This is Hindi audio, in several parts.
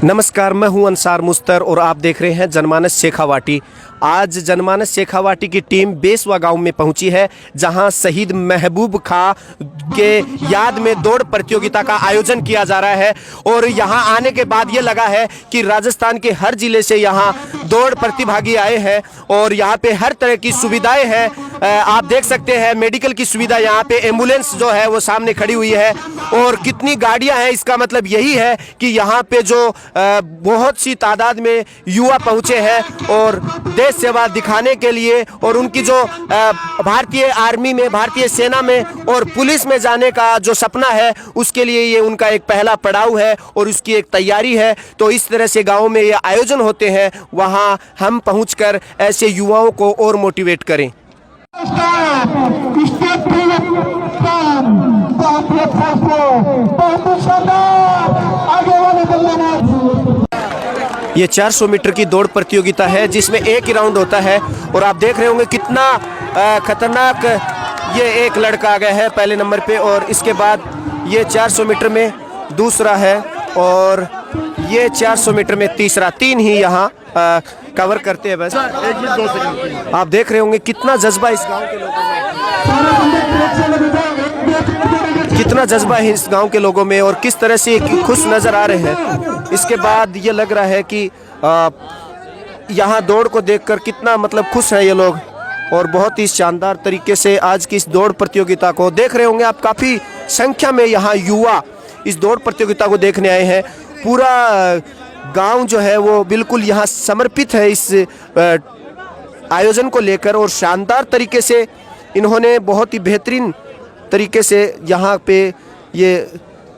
नमस्कार, मैं हूं अंसार मुस्तर और आप देख रहे हैं जनमानस शेखावाटी। आज जनमानस शेखावाटी की टीम बेसवा गांव में पहुंची है, जहां शहीद महबूब खां के याद में दौड़ प्रतियोगिता का आयोजन किया जा रहा है। और यहां आने के बाद ये लगा है कि राजस्थान के हर जिले से यहां दौड़ प्रतिभागी आए हैं और यहां पे हर तरह की सुविधाएं हैं। आप देख सकते हैं मेडिकल की सुविधा, यहाँ पे एम्बुलेंस जो है वो सामने खड़ी हुई है और कितनी गाड़ियां हैं। इसका मतलब यही है कि यहाँ पे जो बहुत सी तादाद में युवा पहुंचे हैं और देश सेवा दिखाने के लिए, और उनकी जो भारतीय आर्मी में, भारतीय सेना में और पुलिस में जाने का जो सपना है, उसके लिए ये उनका एक पहला पड़ाव है और उसकी एक तैयारी है। तो इस तरह से गाँव में ये आयोजन होते हैं, वहाँ हम पहुँचकर ऐसे युवाओं को और मोटिवेट करें। ये 400 मीटर की दौड़ प्रतियोगिता है जिसमें एक ही राउंड होता है और आप देख रहे होंगे कितना खतरनाक ये एक लड़का आ गया है पहले नंबर पे, और इसके बाद ये 400 मीटर में दूसरा है और ये 400 मीटर में तीसरा। तीन ही यहाँ कवर करते हैं बस। आप देख रहे होंगे कितना जज्बा इस गांव के लोगों में, कितना जज्बा है इस गांव के लोगों में और किस तरह से खुश नजर आ रहे हैं। इसके बाद ये लग रहा है कि यहाँ दौड़ को देखकर कितना मतलब खुश है ये लोग, और बहुत ही शानदार तरीके से आज की इस दौड़ प्रतियोगिता को देख रहे होंगे आप। काफ़ी संख्या में यहाँ युवा इस दौड़ प्रतियोगिता को देखने आए हैं। पूरा गांव जो है वो बिल्कुल यहाँ समर्पित है इस आयोजन को लेकर, और शानदार तरीके से इन्होंने बहुत ही बेहतरीन तरीके से यहाँ पे ये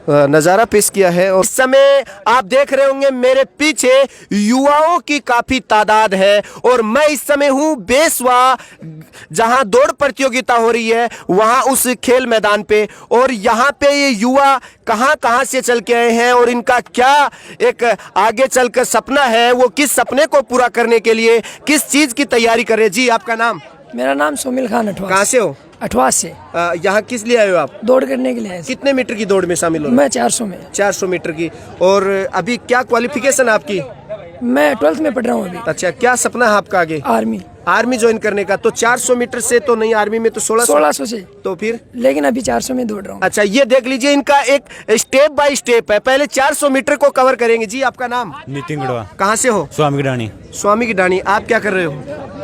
नज़ारा पेश किया है। और इस समय आप देख रहे होंगे मेरे पीछे युवाओं की काफ़ी तादाद है और मैं इस समय हूँ बेसवा, जहाँ दौड़ प्रतियोगिता हो रही है, वहाँ उस खेल मैदान पे। और यहाँ पे ये युवा कहाँ से चल के आए हैं और इनका क्या एक आगे चलकर सपना है, वो किस सपने को पूरा करने के लिए किस चीज़ की तैयारी कर रहे हैं। जी आपका नाम? मेरा नाम सोमिल खान अठवास। कहाँ से हो? अठवास से। यहाँ किस लिए आए हो आप? दौड़ करने के लिए आए। कितने मीटर की दौड़ में शामिल हो? मैं 400 में। 400 मीटर की। और अभी क्या क्वालिफिकेशन आपकी? मैं 12th में पढ़ रहा हूँ अभी। अच्छा, क्या सपना है आपका आगे? आर्मी ज्वाइन करने का। तो 400 मीटर से तो नहीं, आर्मी में तो 1600 से। तो फिर लेकिन अभी 400 में दौड़ रहा हूँ। अच्छा, ये देख लीजिए इनका एक स्टेप बाय स्टेप है। पहले 400 मीटर को कवर करेंगे। जी आपका नाम? नितिन गढ़वा। कहाँ से हो? स्वामी की डाणी। स्वामी की डाणी। आप क्या कर रहे हो?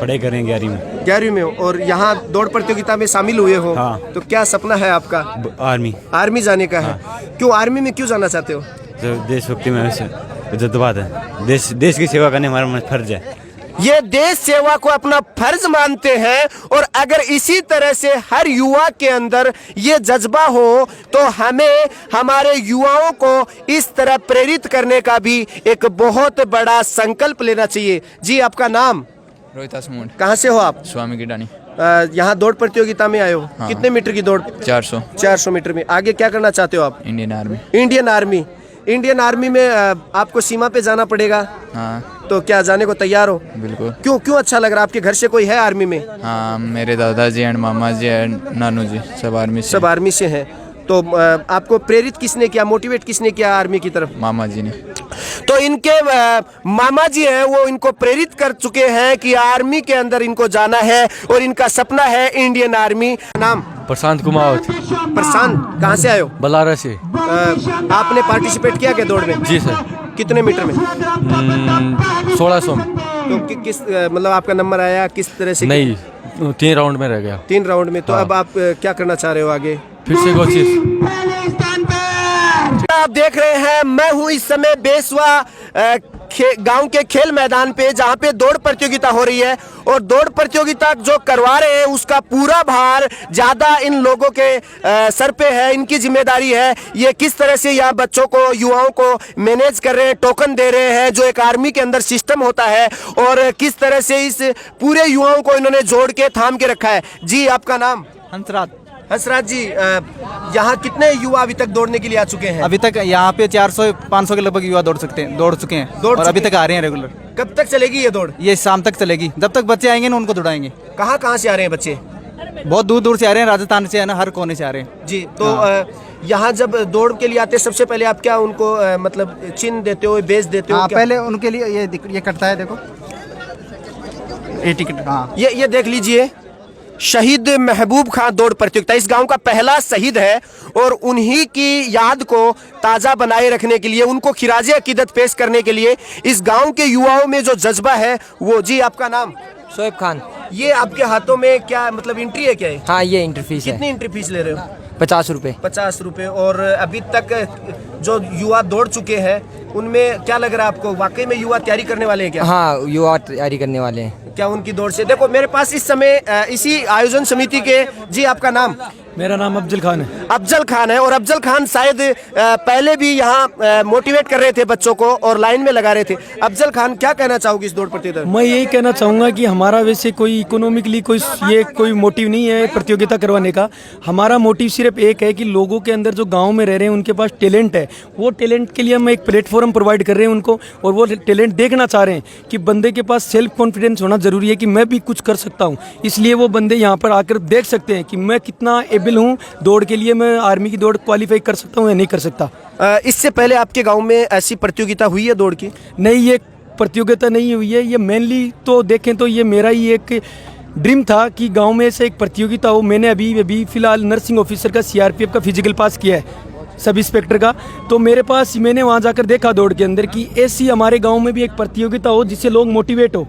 पढ़ाई कर रहे हैं 11वीं में। 11वीं में हो और यहाँ दौड़ प्रतियोगिता में शामिल हुए हो। हाँ। तो क्या सपना है आपका? आर्मी जाने का है। क्यों आर्मी में क्यों जाना चाहते हो? देशभक्ति में जज्बात है। देश की सेवा करने हमारा फर्ज है। ये देश सेवा को अपना फर्ज मानते हैं, और अगर इसी तरह से हर युवा के अंदर ये जज्बा हो तो हमें हमारे युवाओं को इस तरह प्रेरित करने का भी एक बहुत बड़ा संकल्प लेना चाहिए। जी आपका नाम? रोहित आसमून। कहाँ से हो आप? स्वामी की डाणी। यहाँ दौड़ प्रतियोगिता में आए हो। हाँ। कितने मीटर की दौड़? 400 मीटर में। आगे क्या करना चाहते हो आप? इंडियन आर्मी में आपको सीमा पे जाना पड़ेगा। हाँ। तो क्या जाने को तैयार हो? बिल्कुल। क्यों अच्छा लग रहा है? आपके घर से कोई है आर्मी में? हाँ, मेरे दादाजी एंड मामा जी एंड नानू जी सब आर्मी से हैं। तो आपको प्रेरित किसने किया, मोटिवेट किसने किया आर्मी की तरफ? मामा जी ने। तो इनके मामा जी हैं, वो इनको प्रेरित कर चुके हैं कि आर्मी के अंदर इनको जाना है और इनका सपना है इंडियन आर्मी। नाम? प्रशांत कुमार। प्रशांत, कहाँ से आए हो? बलारा से। आपने पार्टिसिपेट किया क्या दौड़ में? जी सर। कितने मीटर में? 1600 में। तो किस मतलब आपका नंबर आया किस तरह से? नहीं, 3 राउंड में रह गया। 3 राउंड में। तो अब आप क्या करना चाह रहे हो आगे? फिर से कोशिश। आप देख रहे हैं मैं हूं इस समय बेसवा गांव के खेल मैदान पे, जहां पे दौड़ प्रतियोगिता हो रही है, और दौड़ प्रतियोगिता जो करवा रहे हैं उसका पूरा भार ज्यादा इन लोगों के सर पे है, इनकी जिम्मेदारी है। ये किस तरह से यहाँ बच्चों को, युवाओं को मैनेज कर रहे हैं, टोकन दे रहे हैं जो एक आर्मी के अंदर सिस्टम होता है, और किस तरह से इस पूरे युवाओं को इन्होंने जोड़ के थाम के रखा है। जी आपका नाम? हंसराज जी, यहाँ कितने युवा अभी तक दौड़ने के लिए आ चुके हैं? अभी तक यहाँ पे 400-500 के लगभग युवा दौड़ चुके हैं और अभी तक आ रहे हैं रेगुलर। कब तक चलेगी ये दौड़? ये शाम तक चलेगी, जब तक बच्चे आएंगे ना उनको दौड़ाएंगे। कहाँ से आ रहे हैं बच्चे? बहुत दूर दूर से आ रहे हैं, राजस्थान से है ना, हर कोने से आ रहे हैं जी। तो यहाँ जब दौड़ के लिए आते हैं सबसे पहले आप क्या उनको मतलब चिन्ह देते हो, बेच देते हो? हाँ, क्या? पहले उनके लिए ये कटता है, देखो ये टिकट। हाँ, ये देख लीजिए, शहीद महबूब खान दौड़ प्रतियोगिता इस गांव का पहला शहीद है और उन्हीं की याद को ताज़ा बनाए रखने के लिए, उनको खिराजे अकीदत पेश करने के लिए इस गांव के युवाओं में जो जज्बा है वो। जी आपका नाम? शोएब खान। ये आपके हाथों में क्या मतलब एंट्री है क्या है? हाँ, ये एंट्री फीस है। कितनी एंट्री फीस ले रहे हो? 50 रुपये। 50 रुपये। और अभी तक जो युवा दौड़ चुके हैं उनमें क्या लग रहा है आपको, वाकई में युवा तैयारी करने वाले हैं क्या? हाँ, युवा तैयारी करने वाले हैं। क्या उनकी दौड़ से? देखो मेरे पास इस समय इसी आयोजन समिति के, जी आपका नाम? मेरा नाम अफजल खान है। अफजल खान है। और अफजल खान शायद पहले भी यहाँ मोटिवेट कर रहे थे बच्चों को और लाइन में लगा रहे थे। अफजल खान, क्या कहना चाहोगे इस दौड़ प्रतियोगिता? मैं यही कहना चाहूँगा कि हमारा वैसे कोई इकोनॉमिकली कोई मोटिव नहीं है प्रतियोगिता करवाने का। हमारा मोटिव सिर्फ एक है कि लोगों के अंदर जो गांव में रह रहे हैं उनके पास टैलेंट है, वो टैलेंट के लिए हम एक प्लेटफॉर्म प्रोवाइड कर रहे हैं उनको, और वो टैलेंट देखना चाह रहे हैं कि बंदे के पास सेल्फ कॉन्फिडेंस होना ज़रूरी है कि मैं भी कुछ कर सकता हूँ। इसलिए वो बंदे यहाँ पर आकर देख सकते हैं कि मैं कितना एबल हूँ दौड़ के लिए, मैं आर्मी की दौड़ क्वालिफाई कर सकता हूँ या नहीं कर सकता। इससे पहले आपके गांव में ऐसी प्रतियोगिता हुई है दौड़ की? नहीं, ये प्रतियोगिता नहीं हुई है। ये मेनली तो देखें तो ये मेरा ही एक ड्रीम था कि गांव में से एक प्रतियोगिता हो। मैंने अभी फिलहाल नर्सिंग ऑफिसर का सीआरपीएफ का फिजिकल पास किया है, सब इंस्पेक्टर का। तो मेरे पास, मैंने वहाँ जाकर देखा दौड़ के अंदर कि ऐसी हमारे गाँव में भी एक प्रतियोगिता हो जिससे लोग मोटिवेट हो।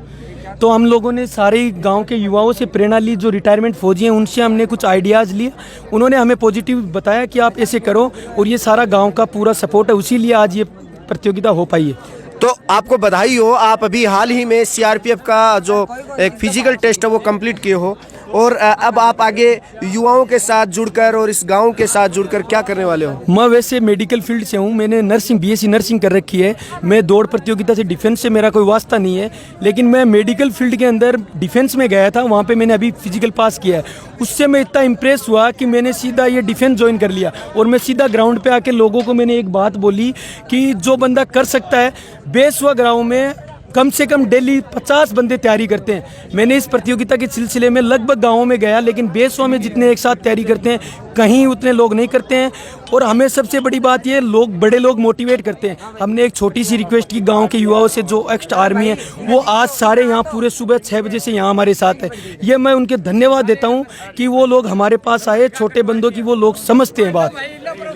तो हम लोगों ने सारे गांव के युवाओं से प्रेरणा ली, जो रिटायरमेंट फौजी हैं उनसे हमने कुछ आइडियाज़ लिए। उन्होंने हमें पॉजिटिव बताया कि आप ऐसे करो, और ये सारा गांव का पूरा सपोर्ट है, उसी लिए आज ये प्रतियोगिता हो पाई है। तो आपको बधाई हो, आप अभी हाल ही में सीआरपीएफ का जो एक फिजिकल टेस्ट है वो कंप्लीट किए हो, और अब आप आगे युवाओं के साथ जुड़कर और इस गांव के साथ जुड़कर क्या करने वाले हो? मैं वैसे मेडिकल फील्ड से हूँ, मैंने नर्सिंग बीएससी नर्सिंग कर रखी है। मैं दौड़ प्रतियोगिता से, डिफेंस से मेरा कोई वास्ता नहीं है, लेकिन मैं मेडिकल फील्ड के अंदर डिफेंस में गया था, वहाँ पे मैंने अभी फिजिकल पास किया है। उससे मैं इतना इम्प्रेस हुआ कि मैंने सीधा ये डिफेंस ज्वाइन कर लिया, और मैं सीधा ग्राउंड पे आके लोगों को मैंने एक बात बोली कि जो बंदा कर सकता है, बेसवा ग्राउंड में कम से कम डेली 50 बंदे तैयारी करते हैं। मैंने इस प्रतियोगिता के सिलसिले में लगभग गाँवों में गया, लेकिन बेसवा में जितने एक साथ तैयारी करते हैं कहीं उतने लोग नहीं करते हैं। और हमें सबसे बड़ी बात ये, बड़े लोग मोटिवेट करते हैं। हमने एक छोटी सी रिक्वेस्ट की गांव के युवाओं से, जो एक्स्ट्रा आर्मी है, वो आज सारे यहाँ पूरे सुबह 6 बजे से यहाँ हमारे साथ है। ये मैं उनके धन्यवाद देता हूँ कि वो लोग हमारे पास आए, छोटे बंदों की वो लोग समझते हैं बात।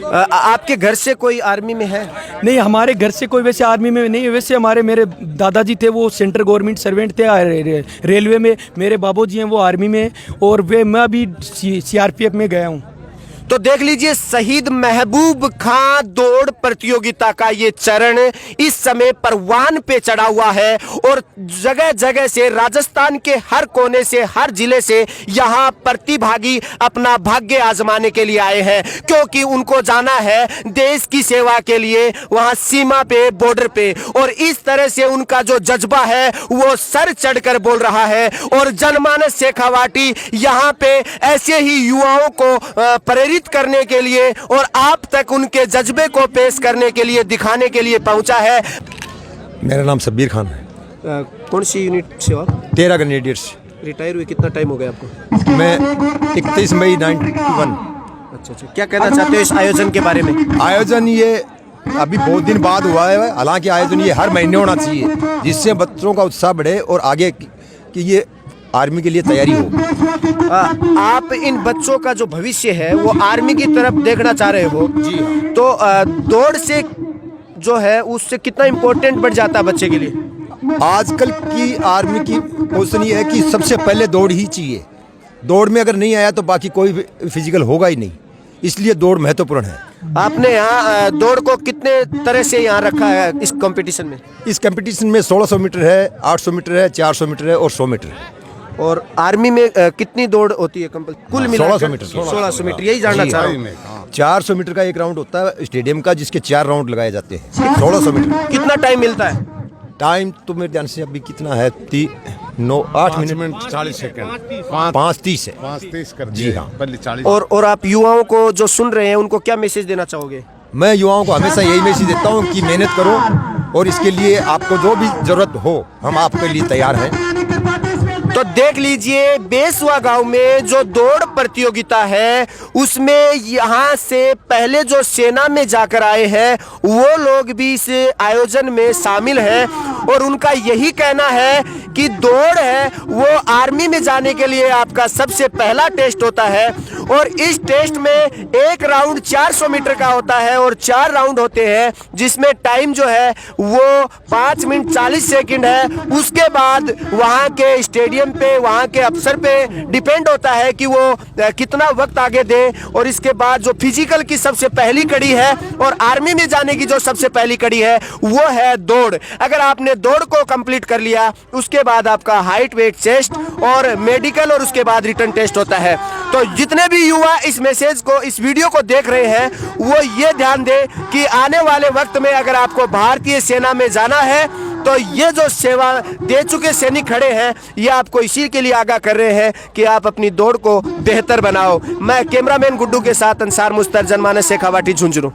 आपके घर से कोई आर्मी में है? नहीं, हमारे घर से कोई वैसे आर्मी में नहीं है। वैसे मेरे दादाजी थे, वो सेंट्रल गवर्नमेंट सर्वेंट थे रेलवे में। मेरे बाबूजी हैं, वो आर्मी में, और मैं अभी सीआरपीएफ में गया हूँ। तो देख लीजिए, शहीद महबूब खान दौड़ प्रतियोगिता का ये चरण इस समय परवान पे चढ़ा हुआ है, और जगह जगह से, राजस्थान के हर कोने से, हर जिले से यहाँ प्रतिभागी अपना भाग्य आजमाने के लिए आए हैं, क्योंकि उनको जाना है देश की सेवा के लिए वहाँ सीमा पे, बॉर्डर पे। और इस तरह से उनका जो जज्बा है वो सर चढ़कर बोल रहा है, और जनमानस शेखावाटी यहाँ पे ऐसे ही युवाओं को प्रेरित करने के लिए और आप तक उनके जज्बे को पेश करने के लिए, दिखाने के लिए पहुंचा है। मेरा नाम शब्बीर खान है। कौन सी यूनिट से आप? 13 ग्रेनेडियर्स। रिटायर हुए कितना टाइम हो गया आपको? मैं 31 मई 91। अच्छा, क्या कहना चाहते हो इस आयोजन के बारे में? आयोजन ये अभी बहुत दिन बाद हुआ है, हालांकि आयोजन ये हर महीने होना चाहिए, जिससे बच्चों का उत्साह बढ़े और आगे कि ये आर्मी के लिए तैयारी हो। आप इन बच्चों का जो भविष्य है वो आर्मी की तरफ देखना चाह रहे हो जी, तो दौड़ से जो है उससे कितना इम्पोर्टेंट बढ़ जाता है बच्चे के लिए? आजकल की आर्मी की पोजीशन ये है कि सबसे पहले दौड़ ही चाहिए। दौड़ में अगर नहीं आया तो बाकी कोई फिजिकल होगा ही नहीं, इसलिए दौड़ महत्वपूर्ण है। आपने यहाँ दौड़ को कितने तरह से यहाँ रखा है इस कंपटीशन में? इस कंपटीशन में 1600 मीटर है, 800 मीटर है, 400 मीटर है और 100 मीटर है। और आर्मी में कितनी दौड़ होती है कुल मिला? 1600 मीटर। 1600 मीटर, यही जानना चाह रहा हूँ। 400 मीटर का एक राउंड होता है स्टेडियम का, जिसके 4 राउंड लगाए जाते हैं। 1600 मीटर। कितना टाइम मिलता है? टाइम तो मेरे ध्यान से अभी कितना है, 8 मिनट 40 सेकंड, 5:30 है। 5:30 कर जी हाँ। 40। और आप युवाओं को जो सुन रहे हैं उनको क्या मैसेज देना चाहोगे? मैं युवाओं को हमेशा यही मैसेज देता हूँ कि मेहनत करो, और इसके लिए आपको जो भी जरूरत हो हम आपके लिए तैयार हैं। तो देख लीजिए बेसवा गांव में जो दौड़ प्रतियोगिता है उसमें यहाँ से पहले जो सेना में जाकर आए हैं वो लोग भी इस आयोजन में शामिल हैं और उनका यही कहना है कि दौड़ है वो आर्मी में जाने के लिए आपका सबसे पहला टेस्ट होता है और इस टेस्ट में एक राउंड 400 मीटर का होता है और 4 राउंड होते हैं जिसमें टाइम जो है वो 5 मिनट 40 सेकंड है। उसके बाद वहां के स्टेडियम पे वहां के अफसर पे डिपेंड होता है कि वो कितना वक्त आगे दे और इसके बाद जो फिजिकल की सबसे पहली कड़ी है और आर्मी में जाने की जो सबसे पहली कड़ी है वो है दौड़। अगर आपने दौड़ को कंप्लीट कर लिया उसके बाद आपका हाइट वेट चेस्ट और मेडिकल और उसके बाद रिटन टेस्ट होता है। तो जितने भी युवा इस मैसेज को इस वीडियो को देख रहे हैं वो ये ध्यान दें कि आने वाले वक्त में अगर आपको भारतीय सेना में जाना है तो ये जो सेवा दे चुके सैनिक खड़े हैं ये आपको इसी के लिए आगाह कर रहे हैं कि आप अपनी दौड़ को बेहतर बनाओ। मैं कैमरामैन गुड्डू के साथ अंसार मुस्तर जनमानस शेखावाटी झुंझुनू।